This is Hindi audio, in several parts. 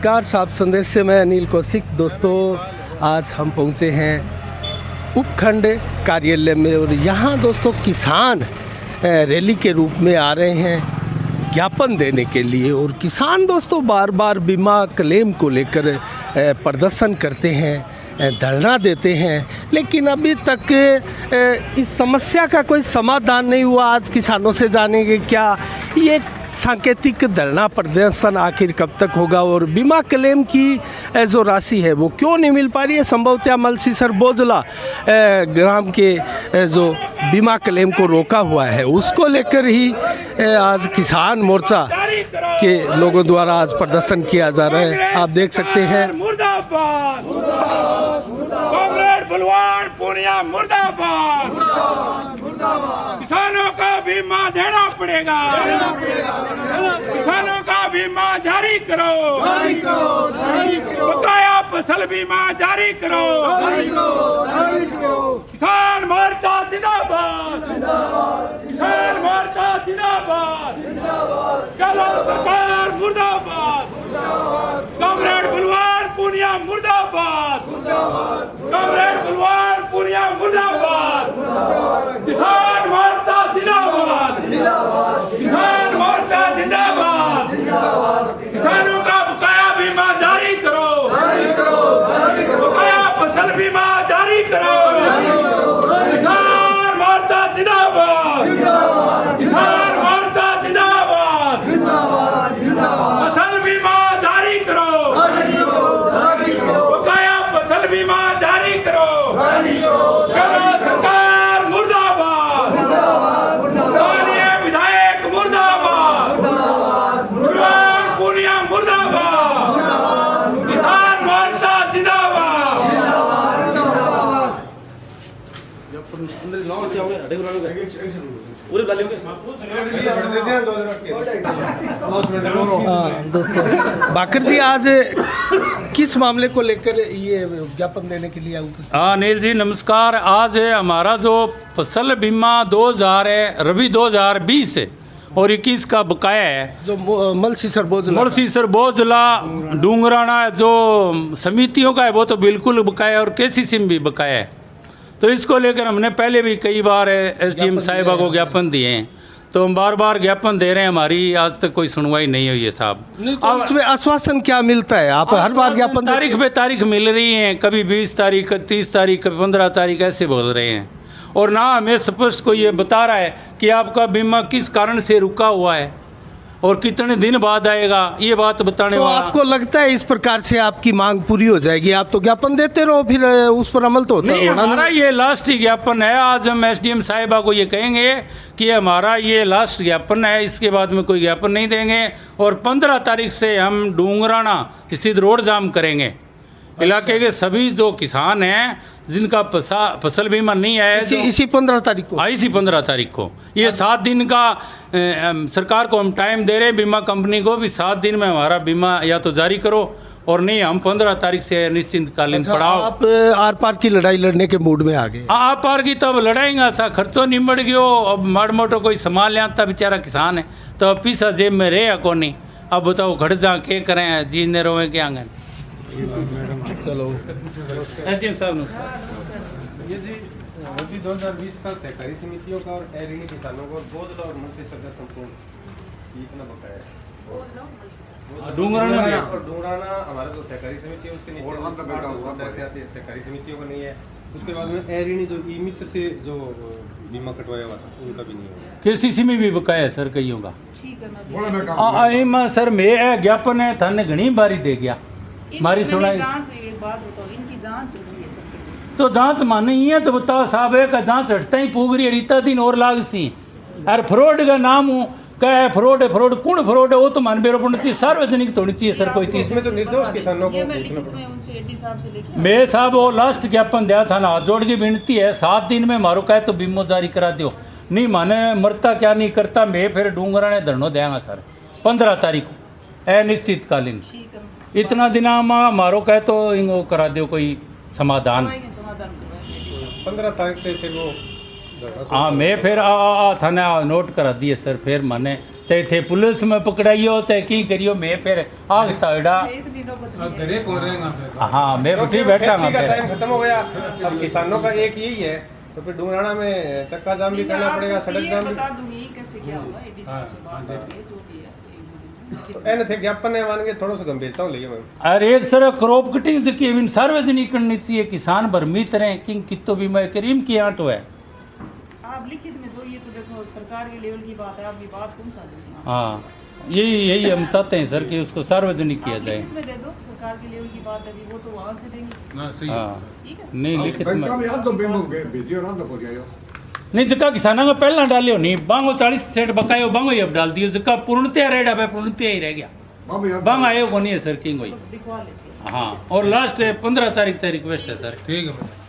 नमस्कार, साफ संदेश से मैं अनिल कौशिक। दोस्तों, आज हम पहुंचे हैं उपखंड कार्यालय में और यहाँ दोस्तों किसान रैली के रूप में आ रहे हैं ज्ञापन देने के लिए। और किसान दोस्तों बार बार बीमा क्लेम को लेकर प्रदर्शन करते हैं, धरना देते हैं, लेकिन अभी तक इस समस्या का कोई समाधान नहीं हुआ। आज किसानों से जानेंगे क्या ये सांकेतिक धरना प्रदर्शन आखिर कब तक होगा और बीमा क्लेम की जो राशि है वो क्यों नहीं मिल पा रही है। संभवतः मलसीसर बोजला ग्राम के जो बीमा क्लेम को रोका हुआ है उसको लेकर ही आज किसान मोर्चा के लोगों द्वारा आज प्रदर्शन किया जा रहा है। आप देख सकते हैं। मुर्दाबाद कॉमरेड बलवान पूनिया मुर्दाबाद। किसानों का बीमा देना पड़ेगा, किसानों का बीमा जारी करो, बकाया फसल बीमा जारी करो। किसान मोर्चा जिंदाबाद, किसान मोर्चा जिंदाबाद, चलो सरकार मुर्दाबाद, कॉमरेड बलवान पूनिया मुर्दाबाद, कॉमरेड बलवान पूनिया मुर्दाबाद। किसान मोर्चा जिंदाबाद, किसान मोर्चा जिंदाबाद, किसानों का बकाया बीमा जारी करो, बकाया फसल बीमा जारी करो। किसान मोर्चा जिंदाबाद, किसान मोर्चा जिंदाबाद, फसल बीमा जारी करो, बकाया फसल बीमा जारी करो। करो सरकार मुर्दाबाद, स्थानीय विधायक मुर्दाबाद, बलवान पूनिया मुर्दाबाद, किसान मोर्चा जिंदाबाद। दोस्तों बाकर जी आज किस मामले को लेकर ये ज्ञापन देने के लिए उपस्थित? हाँ अनिल जी नमस्कार। आज है हमारा जो फसल बीमा 2000 है रबी 2020 है और 21 का बकाया है जो मलसीसर बोजला डूंगराना जो समितियों का है वो तो बिल्कुल बकाया है और केसीसी में भी बकाया है। तो इसको लेकर हमने पहले भी कई बार एसडीएम साहिबा को ज्ञापन दिए हैं, तो हम बार बार ज्ञापन दे रहे हैं। हमारी आज तक कोई सुनवाई नहीं हुई है साहब। तो उसमें आश्वासन क्या मिलता है? आप हर बार ज्ञापन तारीख पे तारीख मिल रही है, कभी 20 तारीख, 30 तारीख, कभी 15 तारीख ऐसे बोल रहे हैं और ना हमें स्पष्ट कोई ये बता रहा है कि आपका बीमा किस कारण से रुका हुआ है और कितने दिन बाद आएगा, ये बात बताने तो वाला। आपको लगता है इस प्रकार से आपकी मांग पूरी हो जाएगी? आप तो ज्ञापन देते रहो, फिर उस पर अमल तो होता नहीं, हमारा ये लास्ट ही ज्ञापन है। आज हम एसडीएम साहिबा को ये कहेंगे कि हमारा ये लास्ट ज्ञापन है, इसके बाद में कोई ज्ञापन नहीं देंगे और 15 तारीख से हम डूंगराना स्थित रोड जाम करेंगे। इलाके के सभी जो किसान हैं जिनका फसल बीमा नहीं है इसी 15 तारीख को, इसी 15 तारीख को ये 7 दिन का सरकार को हम टाइम दे रहे हैं, बीमा कंपनी को भी 7 दिन में हमारा बीमा या तो जारी करो और नहीं हम 15 तारीख से निश्चिंतकालीन पड़ाव। आप आर पार की लड़ाई लड़ने के मूड में आ गए? आर पार की तो अब लड़ाएंगा सा, खर्चों निमड़ गयो। अब माड़ मोटो कोई सामान ले आता बेचारा किसान है तो अब पीसा जेब में रहे को नहीं। अब बताओ घर जा के करें, जीने रोए के आंगन। चलो एसडीएम साहब ये जी रबी 2020 का सहकारी समितियों का और ऋणी किसानों को बोझला और मलसीसर का संपूर्ण इतना बकाया है। डूंगराना और डूंगराना हमारा जो सहकारी समिति है उसके नीचे सहकारी समितियों का नहीं है। उसके बाद में ऋणी जो ई मित्र से जो बीमा कटवाया हुआ था उनका भी नहीं होगा। केसीसी में भी बकाया है सर कईयों का। सर मैं ज्ञापन है थाने घनी बारी दे गया मारी सुनाई। तो जांच माने ही है तो बताओ साहब है का जांच हटता ही पूग रही है रीता दिन और लाग सी। अरे फ्रॉड का नाम हूँ क्या है? फ्रॉड है, फ्रॉड कौन फ्रॉड है वो तो मान बेरो पड़ना चाहिए, सार्वजनिक तो होनी चाहिए सर कोई चीज़। इसमें तो निर्दोष किसानों को मैं साहब वो लास्ट ज्ञापन दिया था ना, जोड़ की विनती है 7 दिन में मारो कहे तो बीमो जारी करा दो, नहीं माने मरता क्या नहीं करता मैं फिर डूंगरा ने धरनो देंगा सर 15 तारीख को अनिश्चितकालीन। इतना दिना मारो कहे तो इनको करा दो कोई समाधान। 15 तारीख से फिर वो हाँ मैं फिर थाने नोट करा दिए सर। फिर मैंने चाहे थे पुलिस में पकड़ाइयो चाहे की करियो, मैं फिर आग ताड़ा घरे कौन रहेगा फिर? हाँ मैं क्योंकि उठी बैठा खेती का फिर। टाइम खत्म हो गया, अब किसानों का एक यही है, तो फिर डूंगराना में चक्का जाम भी करना पड़ेगा, सड़क जाम भी। बता दूंगी कैसे क्या होगा, एडी साहब से बात करके जो भी है तो एन थे ज्ञापन है मान के थोड़ा सा गंभीरता ले मैं। और एक सर क्रॉप कटिंग से की सार्वजनिक करनी चाहिए, किसान भ्रमित रहे किंग कितो भी मैं करीम की आंट है। आप लिखित में दो, ये तो देखो सरकार के लेवल की बात है, आपकी बात पहुंचा दूंगी। हाँ यही हम चाहते हैं सर कि उसको सार्वजनिक किया जाए। लिखित में दे दो, सरकार के लेवल की बात है, अभी वो तो वहाँ से देंगे। हाँ ठीक है, नहीं लिखित में तो नहीं, जका किसानों को पहला डालियो नहीं बांगो 40% बकायो बांगो ही अब डाल दियो, जका पूर्णतया रेडा पे पूर्णतया ही रह गया, बांग आयो को नहीं है सर किंग भाई। दिखवा लेते हैं। हाँ और लास्ट 15 तारीख तक रिक्वेस्ट है सर। ठीक है।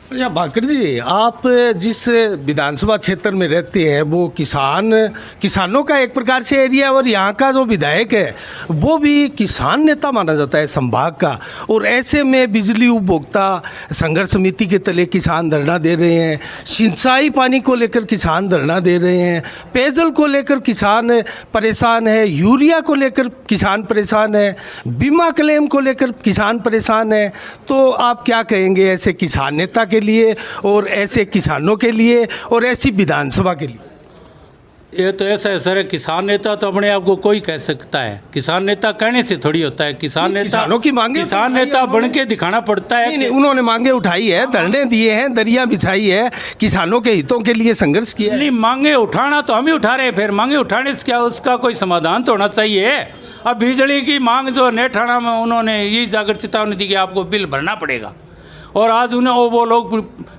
अच्छा भाकर जी, आप जिस विधानसभा क्षेत्र में रहते हैं वो किसानों का एक प्रकार से एरिया है, और यहाँ का जो विधायक है वो भी किसान नेता माना जाता है संभाग का, और ऐसे में बिजली उपभोक्ता संघर्ष समिति के तले किसान धरना दे रहे हैं, सिंचाई पानी को लेकर किसान धरना दे रहे हैं, पेयजल को लेकर किसान परेशान है, यूरिया को लेकर किसान परेशान है, बीमा क्लेम को लेकर किसान परेशान है। तो आप क्या कहेंगे ऐसे किसान नेता के लिए और ऐसे किसानों के लिए और ऐसी विधानसभा के लिए? ये तो ऐसा है सर, किसान नेता तो अपने आप को कोई कह सकता है, किसान नेता कहने से थोड़ी होता है। किसान नेता किसानों की मांगे किसान नेता बन के दिखाना पड़ता है। नहीं, उन्होंने मांगे उठाई है, धरने दिए हैं, दरिया बिछाई है, किसानों के हितों के लिए संघर्ष किया है। नहीं, मांगे उठाना तो हम ही उठा रहे हैं, फिर मांगे उठाने से क्या उसका कोई समाधान तो होना चाहिए। अब बिजली की मांग जो नेठाना में उन्होंने ये जाकर चेतावनी दी कि आपको बिल भरना पड़ेगा, और आज उन्हें वो लोग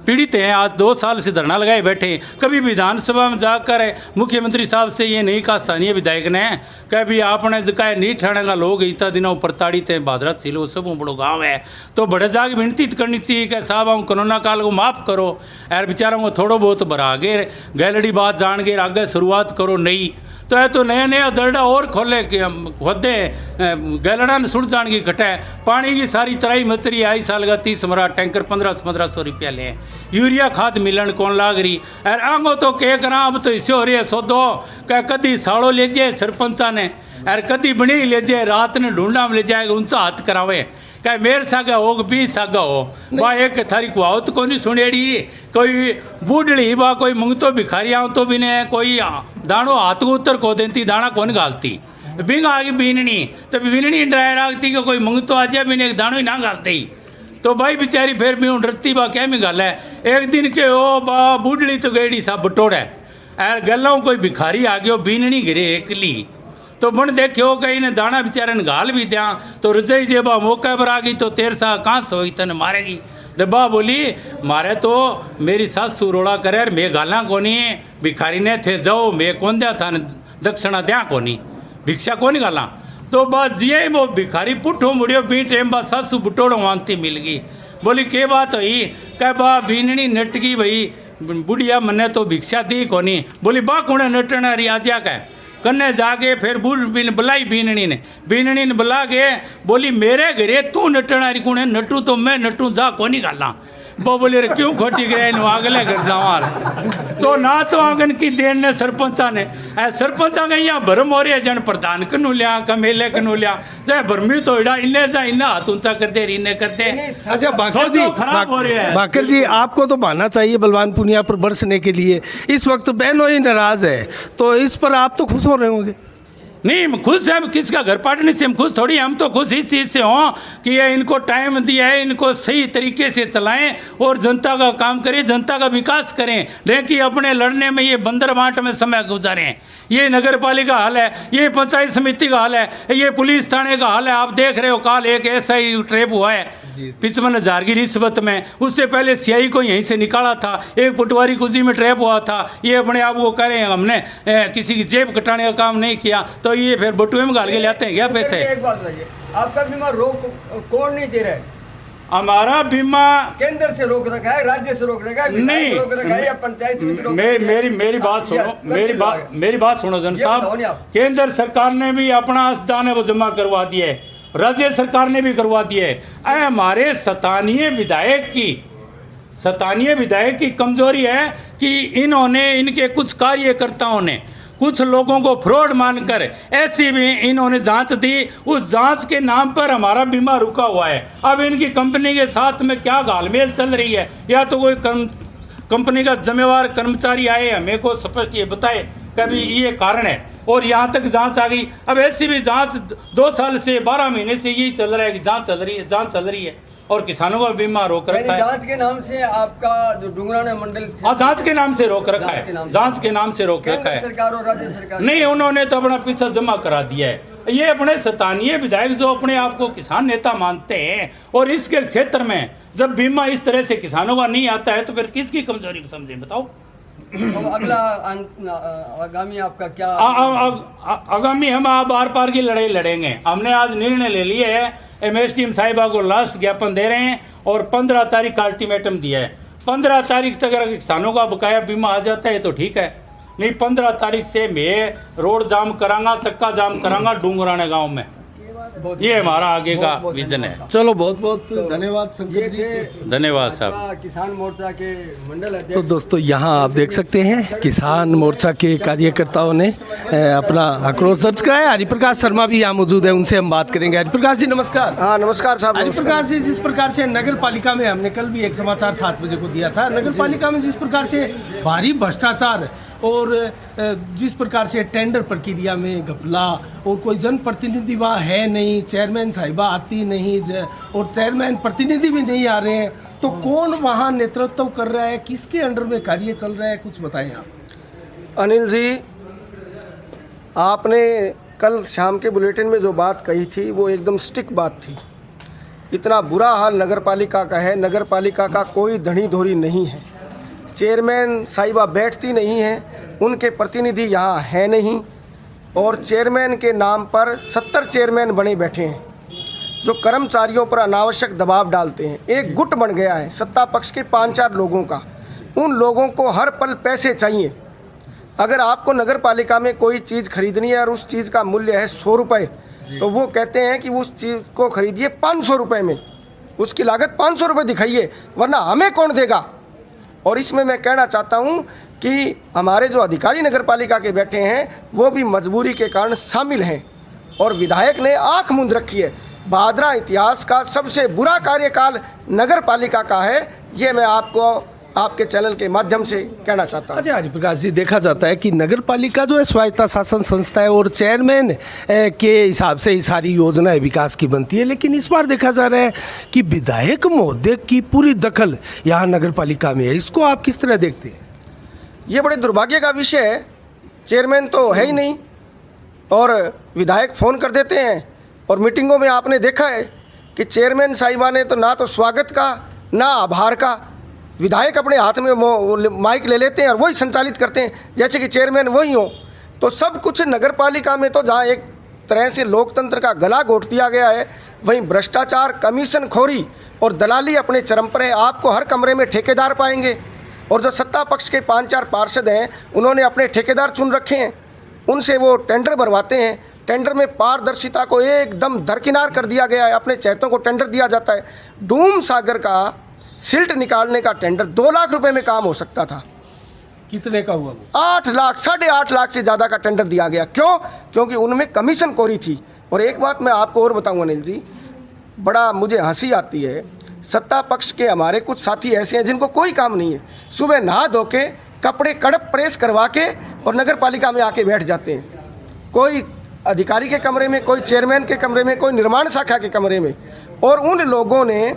पीड़ित हैं, आज 2 साल से धरना लगाए बैठे हैं। कभी विधानसभा में जाकर मुख्यमंत्री साहब से ये नहीं कहा स्थानीय विधायक ने कि भी आपने जो कहा नहीं ठाणे का लोग इतना दिनों प्रताड़ित हैं, भादरा सिलो सब बड़ो गाँव है, तो बड़े जाके विनती करनी चाहिए कि साहब हम कोरोना काल को माफ़ करो, यार बेचारों को थोड़ो बहुत भरा गे गैलड़ी बात जान के आगे शुरुआत करो। नहीं तो है तो नया नया दरड़ा और खोले खोदे गैलड़ा ने सुट जान की घटे पानी की सारी तराई मचरी आई साल का 30 मरा टैंकर 1500 रुपया ले। यूरिया खाद मिलन कौन लाग रही अरे आंगो तो के करा, अब तो इसे हो रही है सौदो क्या कदी साड़ो ले जाए सरपंचा ने, अरे कदी बनी ले जाए रात ने ढूंढा में ले जाएगा उनसा हाथ करावे क्या मेरे सागा हो भी सागा हो बा एक थारी कुआवत को नहीं सुनेड़ी, कोई बूढ़ी बा कोई मुंगतो भिखारी आओ तो भी ने कोई दाणो हाथ को उत्तर को देती दाना कौन गालती बिंग आगे बीननी तो बीननी ड्राई राखती कि कोई मुंगतो आ जाए बिन एक दाणो ही ना गालते ही तो भाई बेचारी फिर भी डरती बा क्या में गल है। एक दिन के ओ बा बूढ़ी तो गई सा बटोड़ा यार गलों कोई भिखारी आ गयो बीननी गिरे एकली तो बन देखो कहीं ने दाना बेचारे ने गाल भी दिया तो रजाई जेबा मौके पर आ गई तो तेर सा कहाँ सोई तन मारेगी। दबा बोली मारे तो मेरी सासू रोड़ा करे मैं गाला कोनी भिखारी ने थे जाओ मैं कौन दिया था दक्षिणा दिया कोनी भिक्षा कौन गाला तो बस ये वो भिखारी पुट्ठो मुड़ियो बी टाइम बाद सासू बुटोड़ो मानती मिल गई। बोली के बात हुई कह बा बीननी नटकी भाई बुढ़िया मने तो भिक्षा दी कोनी। बोली बा कुणे नटना रही आजा कह कन्ने जाके फिर बुलाई बीननी ने बुला के बोली मेरे घरे तू नटना रही कुणे नटू तो मैं नटू जा कोनी गाला। वो बोले रे क्यों खोटी गए आगले घर जावार तो ना तो आंगन की देन ने सरपंचा ने सरपंचा का यहाँ भरम हो रही है जन प्रधान कनू लिया कमेले कनू लिया चाहे भरमी तो इड़ा इन्हें जा इन्हें हाथ ऊंचा कर दे इन्हें कर दे। अच्छा खराब हो रही है बाकर जी आपको तो मानना चाहिए बलवान पुनिया पर बरसने के लिए, इस वक्त बहनोई नाराज है तो इस पर आप तो खुश हो रहे होंगे? नहीं खुश है, किसका घर पाटने से हम खुश थोड़ी, हम तो खुश इस चीज़ से हों कि ये इनको टाइम दिया है, इनको सही तरीके से चलाएं और जनता का काम करें, जनता का विकास करें, लेकिन अपने लड़ने में ये बंदर बांट में समय गुजारें। ये नगर पालिका हाल है, ये पंचायत समिति का हाल है, ये पुलिस थाने का हाल है। आप देख रहे हो कल एक ऐसा ही ट्रेप हुआ है 55,000 की रिश्वत में, उससे पहले सीआई को यहीं से निकाला था, एक पटवारी कुजी में ट्रैप हुआ था। ये अपने आप वो कह रहे हैं हमने किसी की जेब कटाने का काम नहीं किया तो ये फिर बटुए में गाल के लाते हैं क्या पैसे। एक बात बताइए, आपका बीमा रोक कौन नहीं दे रहा है? हमारा बीमा केंद्र से रोक रखा है, राज्य से रोक रखा है, विधायक नहीं रोक रखा है या पंचायत समिति रोक रखी है? मेरी बात सुनो, मेरी बात सुनो जन साहब, केंद्र सरकार ने भी अपना अनुदान है वो जमा करवा दिया है, राज्य सरकार ने भी करवा दिया है। हमारे स्थानीय विधायक की कमजोरी है कि इन्होंने इनके कुछ कार्यकर्ताओं ने कुछ लोगों को फ्रॉड मानकर ऐसी भी इन्होंने जांच दी, उस जांच के नाम पर हमारा बीमा रुका हुआ है। अब इनकी कंपनी के साथ में क्या घालमेल चल रही है, या तो कोई कंपनी का जिम्मेवार कर्मचारी आए हमें को स्पष्ट ये बताए कभी ये कारण है, और यहाँ तक जांच आ गई। अब ऐसी भी जांच 2 साल से 12 महीने से यही चल रहा है कि जांच चल रही है और किसानों का बीमा रोक रखा है। जांच के नाम से आपका जो डुंगराना मंडल, हाँ, जांच के नाम से रोक रखा है, जांच के नाम से रोक रखा है। सरकार और राज्य सरकार नहीं, उन्होंने तो अपना पैसा जमा करा दिया है। ये अपने स्थानीय विधायक जो अपने आप को किसान नेता मानते हैं, और इसके क्षेत्र में जब बीमा इस तरह से किसानों का नहीं आता है तो फिर किसकी कमजोरी समझे बताओ। तो अगला आगामी आपका क्या? आगामी हम आर पार की लड़ाई लड़ेंगे। हमने आज निर्णय ले लिया है, एमएसडीएम साहिबा को लास्ट ज्ञापन दे रहे हैं और 15 तारीख का अल्टीमेटम दिया है। 15 तारीख तक अगर किसानों का बकाया बीमा आ जाता है तो ठीक है, नहीं 15 तारीख से मैं रोड जाम करांगा, चक्का जाम करांगा डूंगराना गांव में। ये हमारा आगे का विजन है। चलो बहुत बहुत धन्यवाद शंकर जी। धन्यवाद साहब। किसान मोर्चा के मंडल तो दोस्तों यहाँ आप देख सकते हैं किसान मोर्चा के कार्यकर्ताओं ने अपना आक्रोश दर्ज कराया। हरिप्रकाश शर्मा भी यहाँ मौजूद है, उनसे हम बात करेंगे। हरिप्रकाश जी नमस्कार। हाँ नमस्कार साहब। हरिप्रकाश जी, जिस प्रकार से नगर पालिका में, हमने कल भी एक समाचार 7 बजे को दिया था, नगर पालिका में जिस प्रकार से भारी भ्रष्टाचार और जिस प्रकार से टेंडर प्रक्रिया में घपला, और कोई जनप्रतिनिधि वहाँ है नहीं, चेयरमैन साहिबा आती नहीं और चेयरमैन प्रतिनिधि भी नहीं आ रहे हैं, तो कौन वहाँ नेतृत्व कर रहा है, किसके अंडर में कार्य चल रहा है, कुछ बताएं आप। अनिल जी, आपने कल शाम के बुलेटिन में जो बात कही थी वो एकदम स्टिक बात थी। इतना बुरा हाल नगर पालिका का है, नगर पालिका का कोई धनी धोरी नहीं है, चेयरमैन साहिबा बैठती नहीं हैं, उनके प्रतिनिधि यहाँ है नहीं, और चेयरमैन के नाम पर 70 चेयरमैन बने बैठे हैं जो कर्मचारियों पर अनावश्यक दबाव डालते हैं। एक गुट बन गया है सत्ता पक्ष के 5-4 लोगों का। उन लोगों को हर पल पैसे चाहिए। अगर आपको नगर पालिका में कोई चीज़ खरीदनी है और उस चीज़ का मूल्य है 100 रुपये, तो वो कहते हैं कि उस चीज़ को खरीदिए 500 रुपये में, उसकी लागत 500 रुपये दिखाइए, वरना हमें कौन देगा। और इसमें मैं कहना चाहता हूं कि हमारे जो अधिकारी नगर पालिका के बैठे हैं वो भी मजबूरी के कारण शामिल हैं, और विधायक ने आंख मूंद रखी है। भादरा इतिहास का सबसे बुरा कार्यकाल नगर पालिका का है, ये मैं आपको आपके चैनल के माध्यम से कहना चाहता हूँ। अच्छा हरिप्रकाश जी, देखा जाता है कि नगर पालिका जो है स्वायत्ता शासन संस्था है और चेयरमैन के हिसाब से ही सारी योजनाएं विकास की बनती है, लेकिन इस बार देखा जा रहा है कि विधायक महोदय की पूरी दखल यहाँ नगर पालिका में है। इसको आप किस तरह देखते हैं? ये बड़े दुर्भाग्य का विषय है। चेयरमैन तो है ही नहीं और विधायक फ़ोन कर देते हैं, और मीटिंगों में आपने देखा है कि चेयरमैन साहिबा ने तो ना तो स्वागत का ना आभार का, विधायक अपने हाथ में माइक ले लेते हैं और वही संचालित करते हैं जैसे कि चेयरमैन वही हो। तो सब कुछ नगर पालिका में तो जहाँ एक तरह से लोकतंत्र का गला घोट दिया गया है, वहीं भ्रष्टाचार, कमीशन खोरी और दलाली अपने चरम पर है। आपको हर कमरे में ठेकेदार पाएंगे, और जो सत्ता पक्ष के 5-4 पार्षद हैं उन्होंने अपने ठेकेदार चुन रखे हैं, उनसे वो टेंडर भरवाते हैं। टेंडर में पारदर्शिता को एकदम दरकिनार कर दिया गया है। अपने चैतों को टेंडर दिया जाता है। डूम सागर का सिल्ट निकालने का टेंडर 2 लाख रुपए में काम हो सकता था। कितने का हुआ वो? 8 लाख, 8.5 लाख से ज़्यादा का टेंडर दिया गया। क्यों? क्योंकि उनमें कमीशन खोरी थी। और एक बात मैं आपको और बताऊं अनिल जी, बड़ा मुझे हंसी आती है। सत्ता पक्ष के हमारे कुछ साथी ऐसे हैं जिनको कोई काम नहीं है, सुबह नहा धो के कपड़े कड़प प्रेस करवा के और नगर पालिका में आके बैठ जाते हैं। कोई अधिकारी के कमरे में, कोई चेयरमैन के कमरे में, कोई निर्माण शाखा के कमरे में। और उन लोगों ने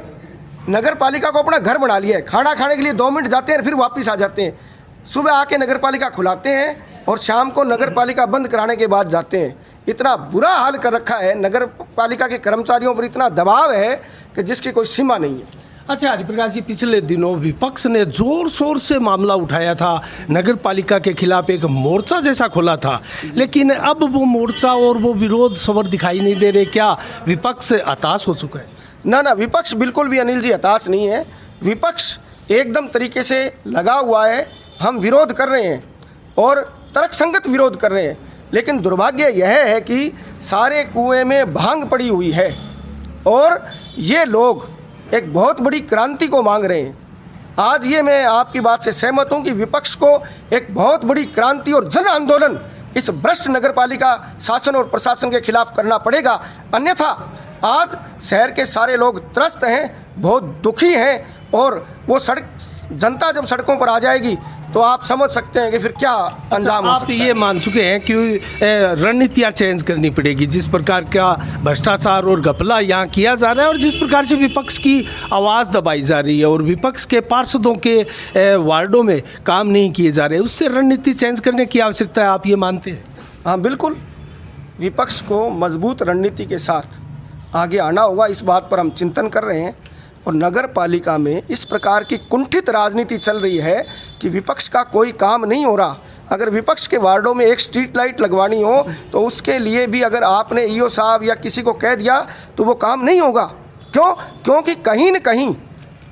नगर पालिका को अपना घर बना लिया है। खाना खाने के लिए 2 मिनट जाते हैं, फिर वापस आ जाते हैं। सुबह आके नगर पालिका खुलाते हैं और शाम को नगर पालिका बंद कराने के बाद जाते हैं। इतना बुरा हाल कर रखा है, नगर पालिका के कर्मचारियों पर इतना दबाव है कि जिसकी कोई सीमा नहीं है। अच्छा हरिप्रकाश जी, पिछले दिनों विपक्ष ने जोर शोर से मामला उठाया था, नगर पालिका के खिलाफ एक मोर्चा जैसा खोला था, लेकिन अब वो मोर्चा और वो विरोध सवर दिखाई नहीं दे रहे। क्या विपक्ष हताश हो चुका है? ना, विपक्ष बिल्कुल भी अनिल जी हताश नहीं है। विपक्ष एकदम तरीके से लगा हुआ है। हम विरोध कर रहे हैं और तर्कसंगत विरोध कर रहे हैं, लेकिन दुर्भाग्य यह है कि सारे कुएं में भांग पड़ी हुई है और ये लोग एक बहुत बड़ी क्रांति को मांग रहे हैं। आज ये मैं आपकी बात से सहमत हूँ कि विपक्ष को एक बहुत बड़ी क्रांति और जन आंदोलन इस भ्रष्ट नगरपालिका शासन और प्रशासन के खिलाफ करना पड़ेगा। अन्यथा आज शहर के सारे लोग त्रस्त हैं, बहुत दुखी हैं, और वो जनता जब सड़कों पर आ जाएगी तो आप समझ सकते हैं कि फिर क्या अंजाम हो आप सकता ये मान चुके हैं कि रणनीतियाँ चेंज करनी पड़ेगी, जिस प्रकार का भ्रष्टाचार और घपला यहाँ किया जा रहा है और जिस प्रकार से विपक्ष की आवाज़ दबाई जा रही है और विपक्ष के पार्षदों के वार्डों में काम नहीं किए जा रहे, उससे रणनीति चेंज करने की आवश्यकता है, आप ये मानते हैं? हाँ बिल्कुल, विपक्ष को मजबूत रणनीति के साथ आगे आना होगा, इस बात पर हम चिंतन कर रहे हैं। और नगर पालिका में इस प्रकार की कुंठित राजनीति चल रही है कि विपक्ष का कोई काम नहीं हो रहा। अगर विपक्ष के वार्डों में एक स्ट्रीट लाइट लगवानी हो तो उसके लिए भी अगर आपने ईओ साहब या किसी को कह दिया तो वो काम नहीं होगा। क्यों? क्योंकि कहीं न कहीं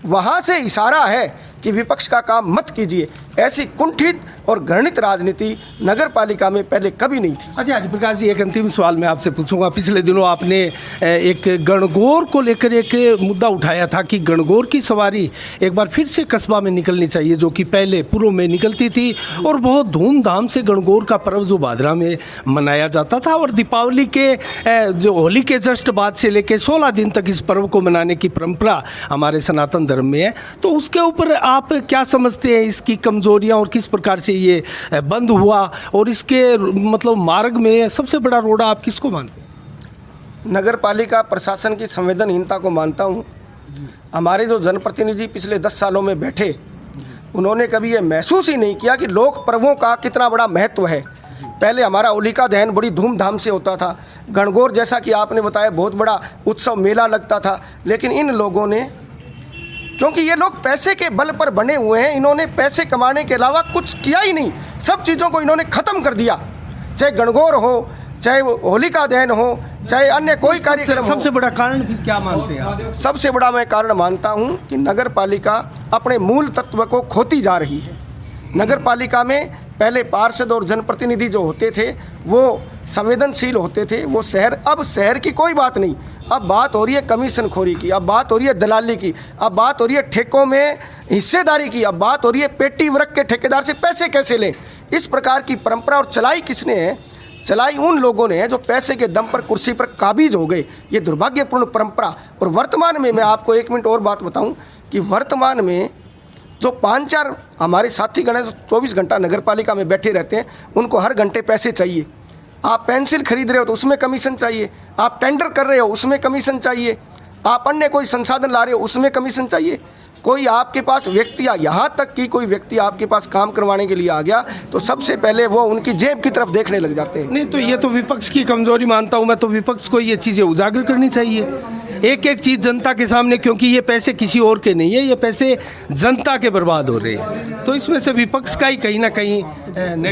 वहाँ से इशारा है कि विपक्ष का काम मत कीजिए। ऐसी कुंठित और घृणित राजनीति नगर पालिका में पहले कभी नहीं थी। अच्छा हरिप्रकाश जी, एक अंतिम सवाल मैं आपसे पूछूंगा। पिछले दिनों आपने एक गणगौर को लेकर एक मुद्दा उठाया था कि गणगौर की सवारी एक बार फिर से कस्बा में निकलनी चाहिए, जो कि पहले पूर्व में निकलती थी और बहुत धूमधाम से गणगौर का पर्व जो भादरा में मनाया जाता था और दीपावली के जो होली के जस्ट बाद से लेकर 16 दिन तक इस पर्व को मनाने की परंपरा हमारे सनातन धर्म में है। तो उसके ऊपर आप क्या समझते हैं, इसकी कमजोरियां और किस प्रकार से ये बंद हुआ और इसके मतलब मार्ग में सबसे बड़ा रोड़ा आप किसको मानते हैं? नगर पालिका प्रशासन की संवेदनहीनता को मानता हूँ। हमारे जो जनप्रतिनिधि पिछले 10 सालों में बैठे, उन्होंने कभी ये महसूस ही नहीं किया कि लोक पर्वों का कितना बड़ा महत्व है। पहले हमारा होलिका दहन बड़ी धूमधाम से होता था, गणगौर जैसा कि आपने बताया बहुत बड़ा उत्सव मेला लगता था, लेकिन इन लोगों ने, क्योंकि ये लोग पैसे के बल पर बने हुए हैं, इन्होंने पैसे कमाने के अलावा कुछ किया ही नहीं। सब चीज़ों को इन्होंने ख़त्म कर दिया, चाहे गणगौर हो, चाहे होलिका दहन हो, चाहे अन्य कोई कार्यक्रम हो। सबसे बड़ा कारण फिर क्या मानते हैं आप? सबसे बड़ा मैं कारण मानता हूं कि नगर पालिका अपने मूल तत्व को खोती जा रही है। नगर पालिका में पहले पार्षद और जनप्रतिनिधि जो होते थे वो संवेदनशील होते थे, वो अब शहर की कोई बात नहीं, अब बात हो रही है कमीशन खोरी की, अब बात हो रही है दलाली की, अब बात हो रही है ठेकों में हिस्सेदारी की, अब बात हो रही है पेटी वर्ग के ठेकेदार से पैसे कैसे लें। इस प्रकार की परंपरा और चलाई किसने है? चलाई उन लोगों ने जो पैसे के दम पर कुर्सी पर काबिज हो गए। ये दुर्भाग्यपूर्ण परंपरा। और वर्तमान में मैं आपको 1 मिनट और बात बताऊं कि वर्तमान में जो 5-4 हमारे साथीगण हैं जो 24 घंटा नगर पालिका में बैठे रहते हैं, उनको हर घंटे पैसे चाहिए। आप पेंसिल खरीद रहे हो तो उसमें कमीशन चाहिए, आप टेंडर कर रहे हो उसमें कमीशन चाहिए, आप अन्य कोई संसाधन ला रहे हो उसमें कमीशन चाहिए। कोई आपके पास व्यक्ति यहाँ तक कि कोई व्यक्ति आपके पास काम करवाने के लिए आ गया तो सबसे पहले वो उनकी जेब की तरफ देखने लग जाते हैं। नहीं तो ये तो विपक्ष की कमजोरी मानता हूँ मैं, तो विपक्ष को ये चीज़ें उजागर करनी चाहिए, एक एक चीज़ जनता के सामने, क्योंकि ये पैसे किसी और के नहीं है, ये पैसे जनता के बर्बाद हो रहे हैं। तो इसमें से विपक्ष का ही कहीं ना कहीं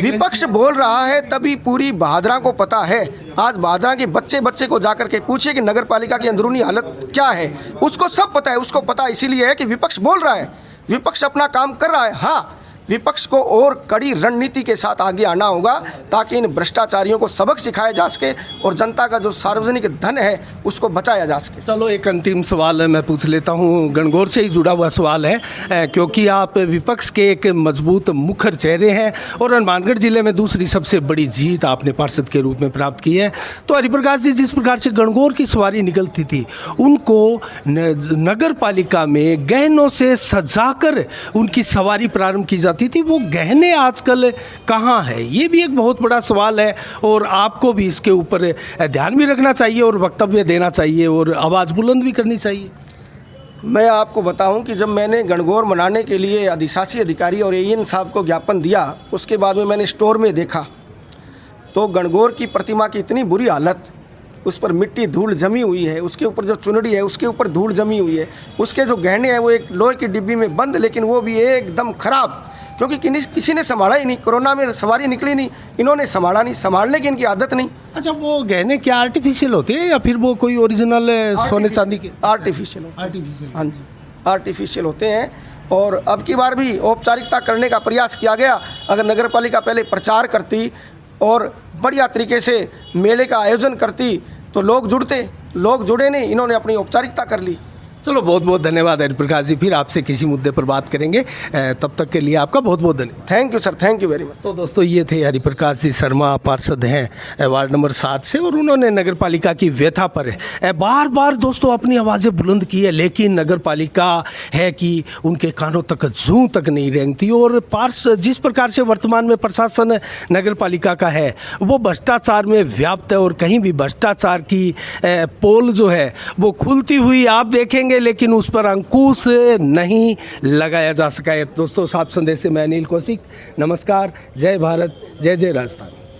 विपक्ष बोल रहा है, तभी पूरी भादरा को पता है। आज भादरा के बच्चे को जाकर के पूछिए कि नगर पालिका की अंदरूनी हालत क्या है, उसको सब पता है। उसको पता इसीलिए है कि विपक्ष बोल रहा है, विपक्ष अपना काम कर रहा है। हाँ, विपक्ष को और कड़ी रणनीति के साथ आगे आना होगा ताकि इन भ्रष्टाचारियों को सबक सिखाया जा सके और जनता का जो सार्वजनिक धन है उसको बचाया जा सके। चलो एक अंतिम सवाल है मैं पूछ लेता हूँ, गणगौर से ही जुड़ा हुआ सवाल है, क्योंकि आप विपक्ष के एक मजबूत मुखर चेहरे हैं और हनुमानगढ़ जिले में दूसरी सबसे बड़ी जीत आपने पार्षद के रूप में प्राप्त की है। तो हरिप्रकाश जी, जिस प्रकार से गणगौर की सवारी निकलती थी, उनको नगर पालिका में गहनों से सजाकर उनकी सवारी प्रारंभ की थी, वो गहने आजकल कहाँ है? ये भी एक बहुत बड़ा सवाल है और आपको भी इसके ऊपर ध्यान भी रखना चाहिए और वक्तव्य देना चाहिए और आवाज़ बुलंद भी करनी चाहिए। मैं आपको बताऊं कि जब मैंने गणगौर मनाने के लिए अधिशासी अधिकारी और एएन साहब को ज्ञापन दिया, उसके बाद में मैंने स्टोर में देखा तो गणगौर की प्रतिमा की इतनी बुरी हालत, उस पर मिट्टी धूल जमी हुई है, उसके ऊपर जो चुनड़ी है उसके ऊपर धूल जमी हुई है, उसके जो गहने हैं वो एक लोहे की डिब्बी में बंद, लेकिन वो भी एकदम खराब, क्योंकि किसी ने संभाला ही नहीं। कोरोना में सवारी निकली नहीं, इन्होंने संभाला नहीं, संभालने की इनकी आदत नहीं। अच्छा, वो गहने क्या आर्टिफिशियल होते हैं या फिर वो कोई ओरिजिनल सोने चांदी के? आर्टिफिशियल। हाँ जी, आर्टिफिशियल होते हैं। और अब की बार भी औपचारिकता करने का प्रयास किया गया। अगर नगर पालिका पहले प्रचार करती और बढ़िया तरीके से मेले का आयोजन करती तो लोग जुड़ते, लोग जुड़े नहीं, इन्होंने अपनी औपचारिकता कर ली। चलो बहुत बहुत धन्यवाद हरिप्रकाश जी, फिर आपसे किसी मुद्दे पर बात करेंगे। तब तक के लिए आपका बहुत बहुत धन्यवाद। Thank you sir, thank you very much. तो दोस्तों ये थे हरिप्रकाश जी शर्मा, पार्षद हैं वार्ड नंबर 7 से, और उन्होंने नगर पालिका की व्यथा पर बार बार दोस्तों अपनी आवाज़ें बुलंद की है, लेकिन नगर पालिका है कि उनके कानों तक जूं तक नहीं रेंगती। और जिस प्रकार से वर्तमान में प्रशासन नगर पालिका का है वो भ्रष्टाचार में व्याप्त है, और कहीं भी भ्रष्टाचार की पोल जो है वो खुलती हुई आप देखेंगे, लेकिन उस पर अंकुश नहीं लगाया जा सका है। दोस्तों साफ संदेश से मैं अनिल कौशिक, नमस्कार, जय भारत, जय जय राजस्थान।